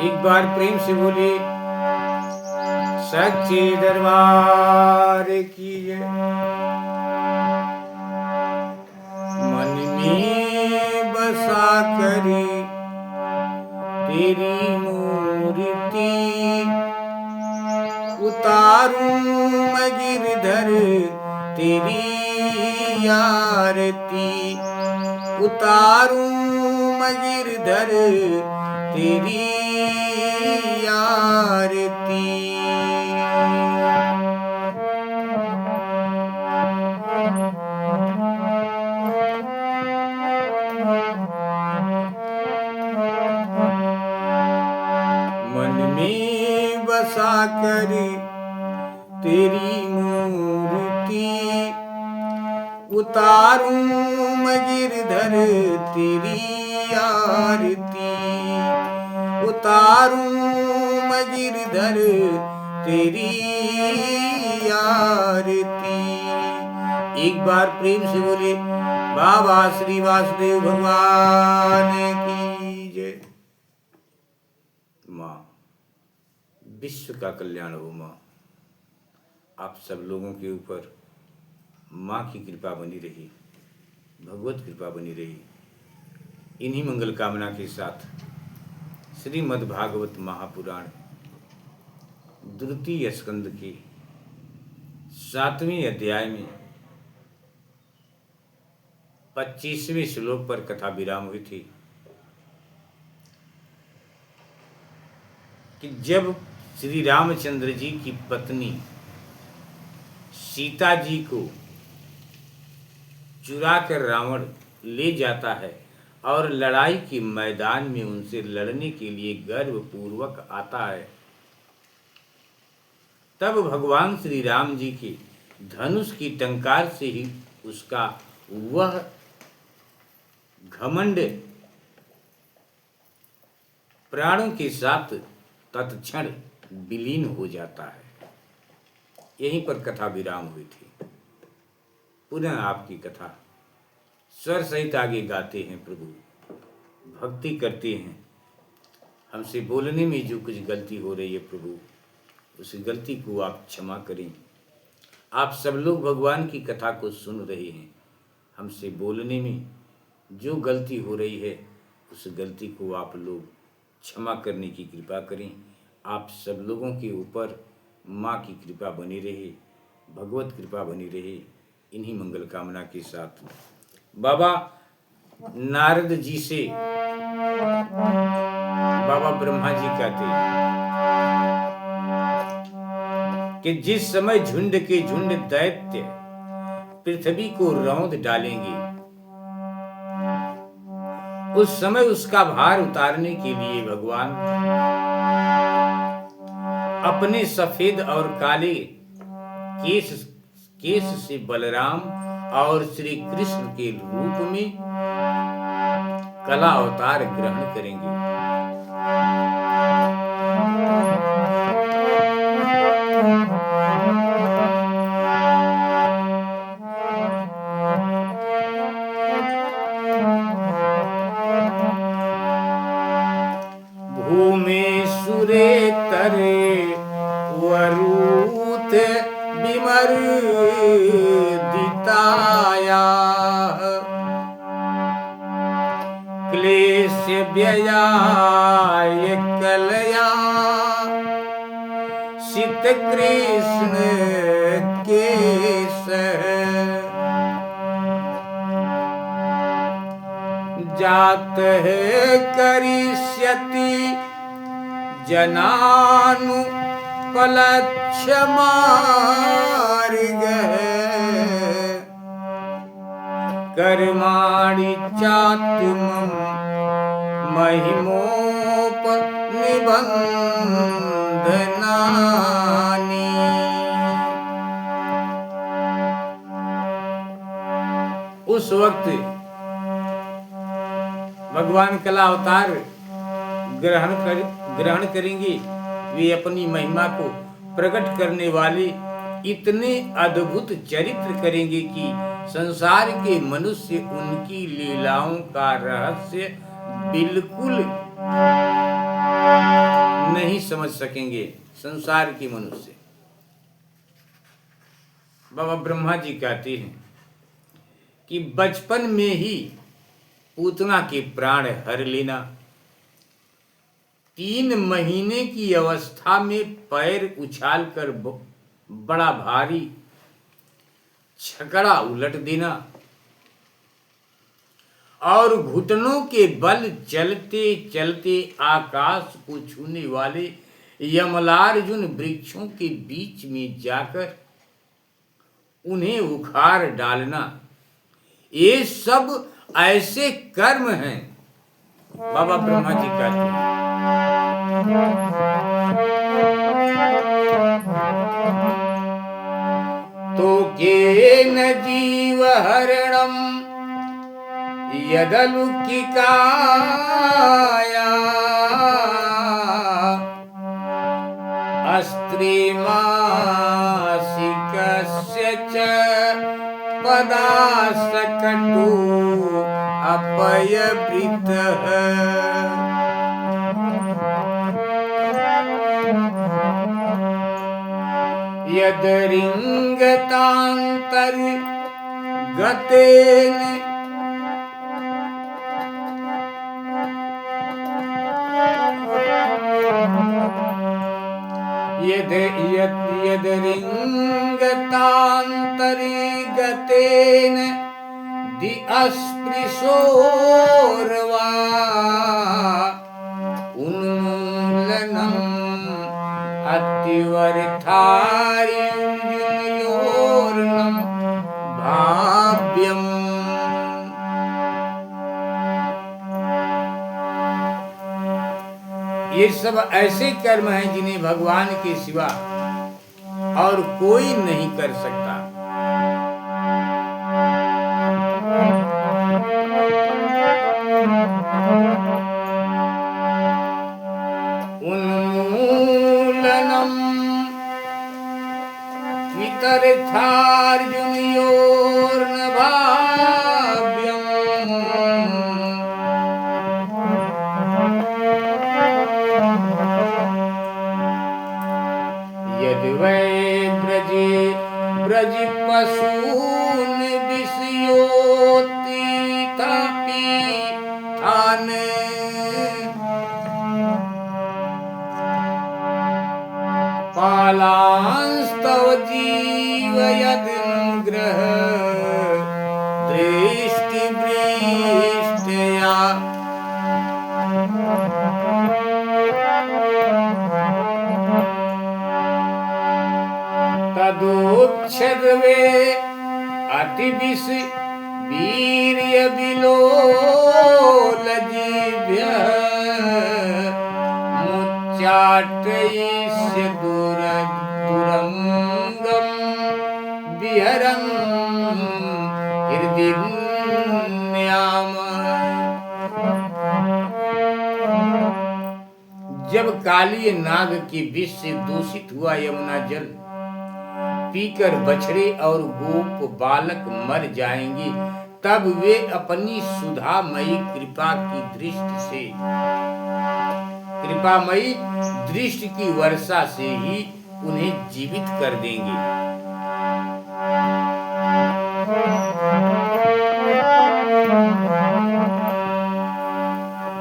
एक बार प्रेम से बोले सच्चे दरबार की जय। मन में बसा करी तेरी मूर्ति, उतारूं मैं गिरधर तेरी आरती, उतारूं मैं गिरधर तेरी आरती। मन में बसा कर तेरी मूर्ति, उतारूं मैं गिरधर तेरी आरती, उतारूं मैं गिरधर तेरी आरती। एक बार प्रेम से बोले बाबा श्री वासुदेव भगवान की जय। माँ, विश्व का कल्याण हो माँ। आप सब लोगों के ऊपर माँ की कृपा बनी रही, भगवत कृपा बनी रही। इन्हीं मंगल कामना के साथ श्रीमद् भागवत महापुराण द्वितीय स्कंद के 7वें अध्याय में 25वें श्लोक पर कथा विराम हुई थी कि जब श्री रामचंद्र जी की पत्नी सीता जी को चुरा कर रावण ले जाता है और लड़ाई के मैदान में उनसे लड़ने के लिए गर्वपूर्वक आता है, तब भगवान श्री राम जी के धनुष की टंकार से ही उसका वह घमंड प्राणों के साथ तत्क्षण विलीन हो जाता है। यहीं पर कथा विराम हुई थी। पुनः आपकी कथा स्वर सहित आगे गाते हैं प्रभु, भक्ति करते हैं। हमसे बोलने में जो कुछ गलती हो रही है प्रभु, उस गलती को आप क्षमा करें। आप सब लोग भगवान की कथा को सुन रहे हैं, हमसे बोलने में जो गलती हो रही है उस गलती को आप लोग क्षमा करने की कृपा करें। आप सब लोगों के ऊपर माँ की कृपा बनी रहे, भगवत कृपा बनी रहे। इन्हीं मंगल कामना के साथ बाबा नारद जी से बाबा ब्रह्मा जी कहते कि जिस समय झुंड के झुंड दैत्य पृथ्वी को रौंद डालेंगे, उस समय उसका भार उतारने के लिए भगवान अपने सफेद और काले केश से बलराम और श्री कृष्ण के रूप में कला अवतार ग्रहण करेंगे। भूमि सुरे तरे वरूत विमर दिताया, क्लेश व्ययाय कलया सित कृष्ण केश, जात है करिष्यति जनानु पलक्ष मार्ग, कर्माणि चात्मं महिमोप निबंधनानि। उस वक्त भगवान कला अवतार ग्रहण करेंगे। वे अपनी महिमा को प्रकट करने वाले इतने अद्भुत चरित्र करेंगे कि संसार के मनुष्य उनकी लीलाओं का रहस्य बिल्कुल नहीं समझ सकेंगे संसार के मनुष्य। बाबा ब्रह्मा जी कहते हैं कि बचपन में ही पूतना के प्राण हर लेना, 3 महीने की अवस्था में पैर उछालकर बड़ा भारी छकड़ा उलट देना और घुटनों के बल चलते चलते आकाश को छूने वाले यमलार्जुन वृक्षों के बीच में जाकर उन्हें उखाड़ डालना, ये सब ऐसे कर्म हैं। बाबा ब्रह्मा जी कहते हैं तो के न जीव हरणम यदलुकिकाया अस्त्रीमासिकस्य च पदासकटु अपयवृतः यदरिंगतांतर्गतेन यदरिंगतांतर्गतेन दि अस्पृशोर्वा उन्मूलनम् अतिवर्थार्युर्योर्नं भाव्यम्। ये सब ऐसे कर्म हैं जिन्हें भगवान के सिवा और कोई नहीं कर सकता। उन्मूलनम वितर्थार्जुनयोर्न भाव्यम्। यदि वै ब्रज पशून् विषयोत्थितापि थान पालांस्तव जीवयद्ग्रह दृष्टिवृष्ट्या तदोक्षद्वे अतिविष वीर्य विलोलजीभ्यः मुच्चाटयिष्य दुरंगम विहरन् हृदिन्याम। जब काली नाग के विष से दूषित हुआ यमुना जल पीकर बछड़े और गोप बालक मर जाएंगे, तब वे अपनी सुधामयी कृपामयी दृष्टि की वर्षा से ही उन्हें जीवित कर देंगे।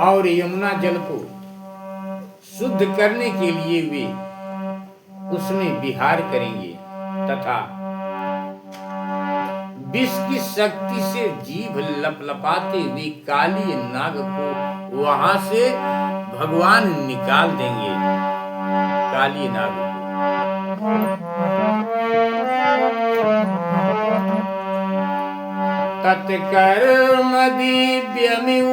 और यमुना जल को शुद्ध करने के लिए वे उसमें विहार करेंगे तथा विष की शक्ति से जीभ लपलपाते हुए काली नाग को वहां से भगवान निकाल देंगे। काली नाग तत्कर्म दिव्यमिव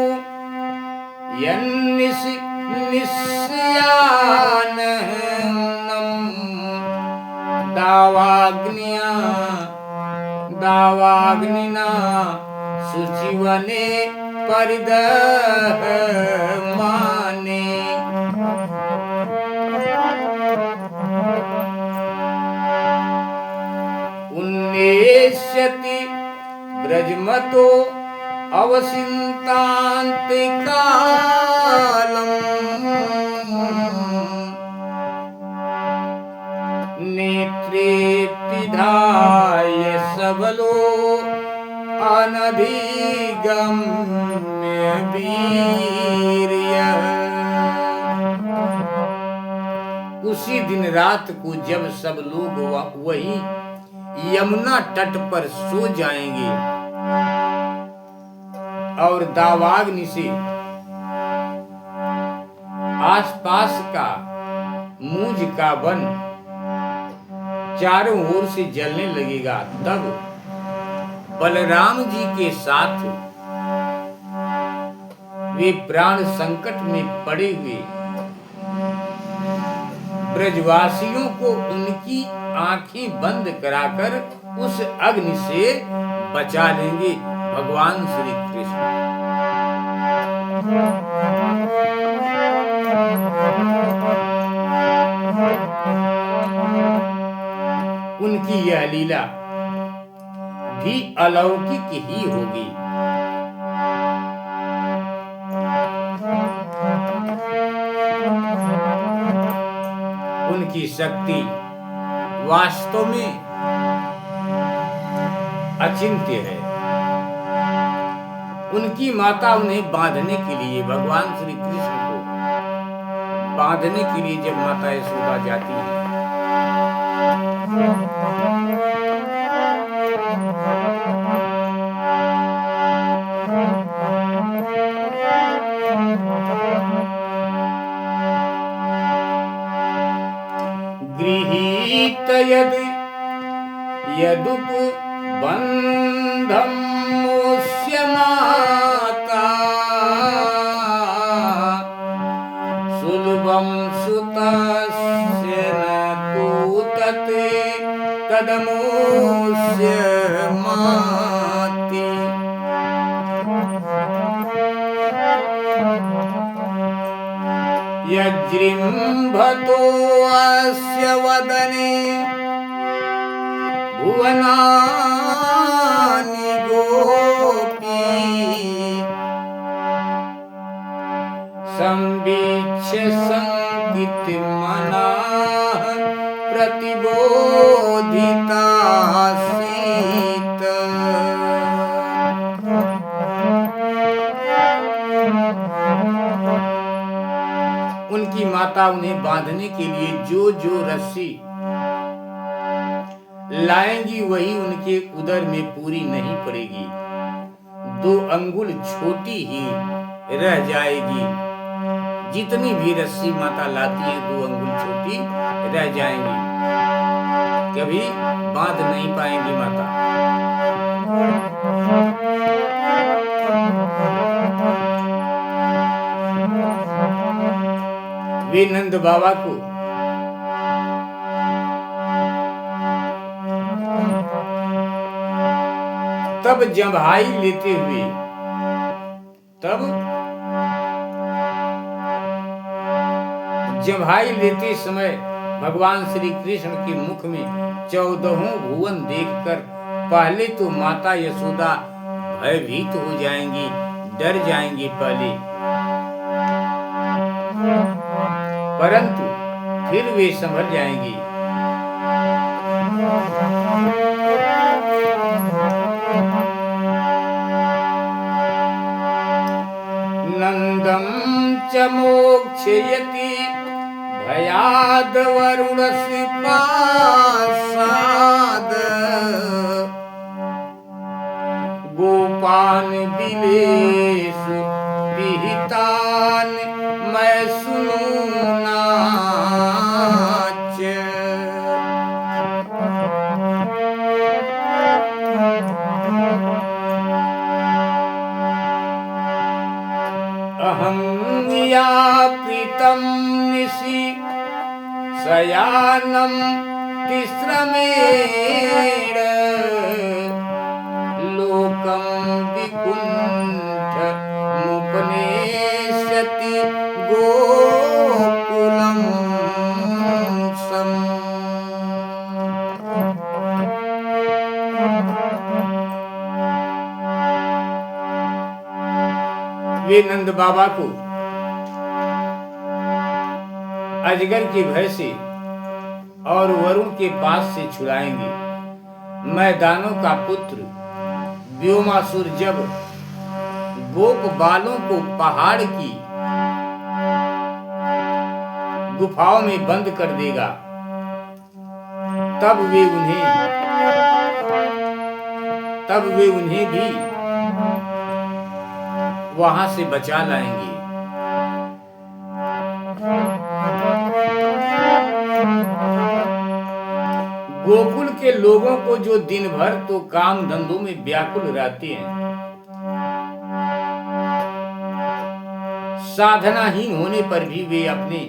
यन्निस्यानहम् दावाग्निना शुचिवने परिदहमाने। उन्नेष्यति ब्रजमतो अवसिन्तान्ते कालम् सबलो अनधिगम्य वीर्य। उसी दिन रात को जब सब लोग वही यमुना तट पर सो जाएंगे और दावाग्नि से आसपास का मूंज का वन चारों ओर से जलने लगेगा, तब बलराम जी के साथ वे प्राण संकट में पड़े हुए ब्रजवासियों को उनकी आंखें बंद कराकर उस अग्नि से बचा लेंगे भगवान श्री कृष्ण। उनकी यह लीला भी अलौकिक ही होगी। उनकी शक्ति वास्तव में अचिंत्य है। उनकी माता उन्हें बांधने के लिए, भगवान श्री कृष्ण को बांधने के लिए जब माता यशोदा जाती है, गृहीत यदुपबन्धं मोक्ष्य माता सुलभं सुतस्य न तु तत् तदमोक्ष्य माति। यज्जृम्भतो अस्य वदने भुवनानि गोपी संवीक्ष्य संकितमनाः प्रतिबोधितासीत्। उनकी माता उन्हें बांधने के लिए जो जो रस्सी लाएंगी वही उनके उदर में पूरी नहीं पड़ेगी, 2 अंगुल छोटी ही रह जाएगी। जितनी भी रस्सी माता लाती है 2 अंगुल छोटी रह जाएंगी, कभी बांध नहीं पाएंगी माता। वे नंद बाबा को तब जम्हाई लेते हुए, तब जम्हाई लेते समय भगवान श्री कृष्ण के मुख में 14 भुवन देखकर पहले तो माता यशोदा भयभीत हो जाएंगी, डर जाएंगी पहले, परंतु फिर वे संभल जाएंगी। नंदं च मोक्षयति भयाद वरुणस्य पासाद गोपान बिलेषु विहितान मैं सुनाच। अहं या प्रीतं निशि शयानं तिस्रमेण लोकं विकुण्ठमुपनेष्यति गोकुलं सम्। वे नंद बाबा को अजगर के भय से और वरुण के पास से छुड़ाएंगे। मैदानों का पुत्र व्योमासुर जब गोप बालों को पहाड़ की गुफाओं में बंद कर देगा, तब वे उन्हें भी वहां से बचा लाएंगे। गोकुल के लोगों को जो दिन भर तो काम धंधों में व्याकुल रहते हैं, साधनाहीन होने पर भी वे अपने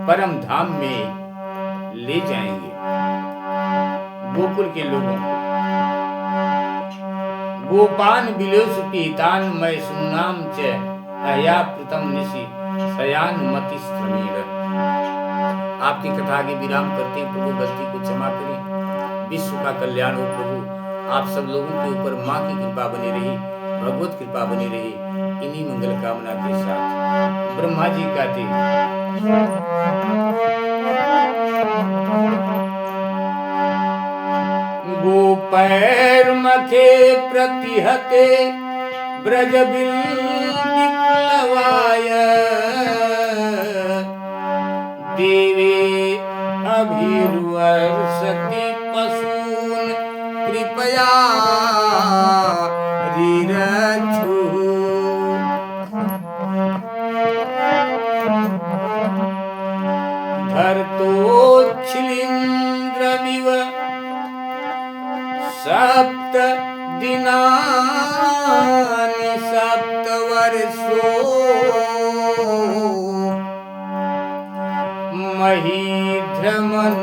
परम धाम में ले जाएंगे गोकुल के लोगों को। गोपान बिलोस पीतान मैं सुनाम च अया प्रथम निशि शयान मति स्त्रमीर। आपकी कथा के विराम करते हैं। प्रभु गलती को क्षमा करें, विश्व का कल्याण हो। प्रभु आप सब लोगों के ऊपर माँ की कृपा बनी रही, भगवत कृपा बनी रही। इन्हीं मंगल कामना के साथ ब्रह्मा जी कहते हैं, गोपैर मखे प्रतिहते ब्रज बिलवाय देवे अभिर्वर्षति पशून कृपया रिरक्षु। धर्तोच्छिलिन्द्रमिव सप्त दिनानि सप्त वर्षो महीध्रमन्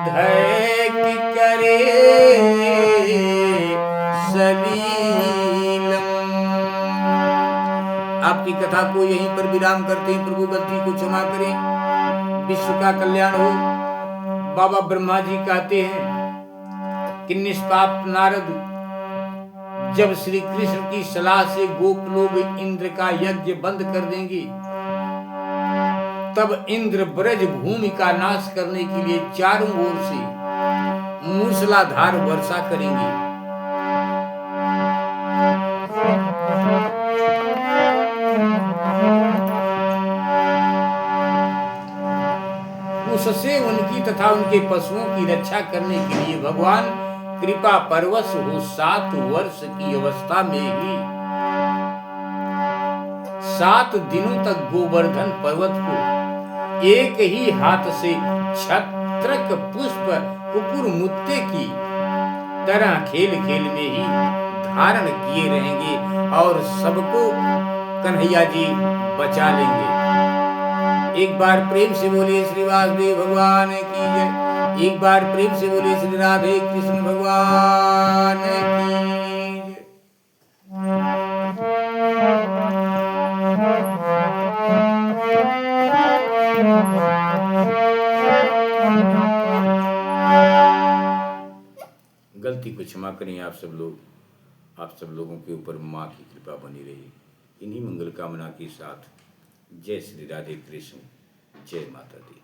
धैर्य करे सलीलम। आपकी कथा को यहीं पर विराम करते हैं। प्रभु गलती को क्षमा करें, विश्व का कल्याण हो। बाबा ब्रह्मा जी कहते हैं कि निष्पाप नारद जब श्री कृष्ण की सलाह से गोप लोग इंद्र का यज्ञ बंद कर देंगे, तब इंद्र ब्रज भूमि का नाश करने के लिए चारों ओर से मूसलाधार वर्षा करेंगे। उससे उनकी तथा उनके पशुओं की रक्षा करने के लिए भगवान कृपा परवश हो 7 वर्ष की अवस्था में ही 7 दिनों तक गोवर्धन पर्वत को एक ही हाथ से छत्रक पुष्प कुकुर मुत्ते की तरह खेल खेल में ही धारण किए रहेंगे और सबको कन्हैया जी बचा लेंगे। एक बार प्रेम से बोलिए श्री वासुदेव भगवान की जय। एक बार प्रेम से बोलिए श्री राधे कृष्ण भगवान की जय। गलती को क्षमा करें आप सब लोग। आप सब लोगों के ऊपर माँ की कृपा बनी रही। इन्हीं मंगल कामना के साथ जय श्री राधे कृष्ण, जय माता दी।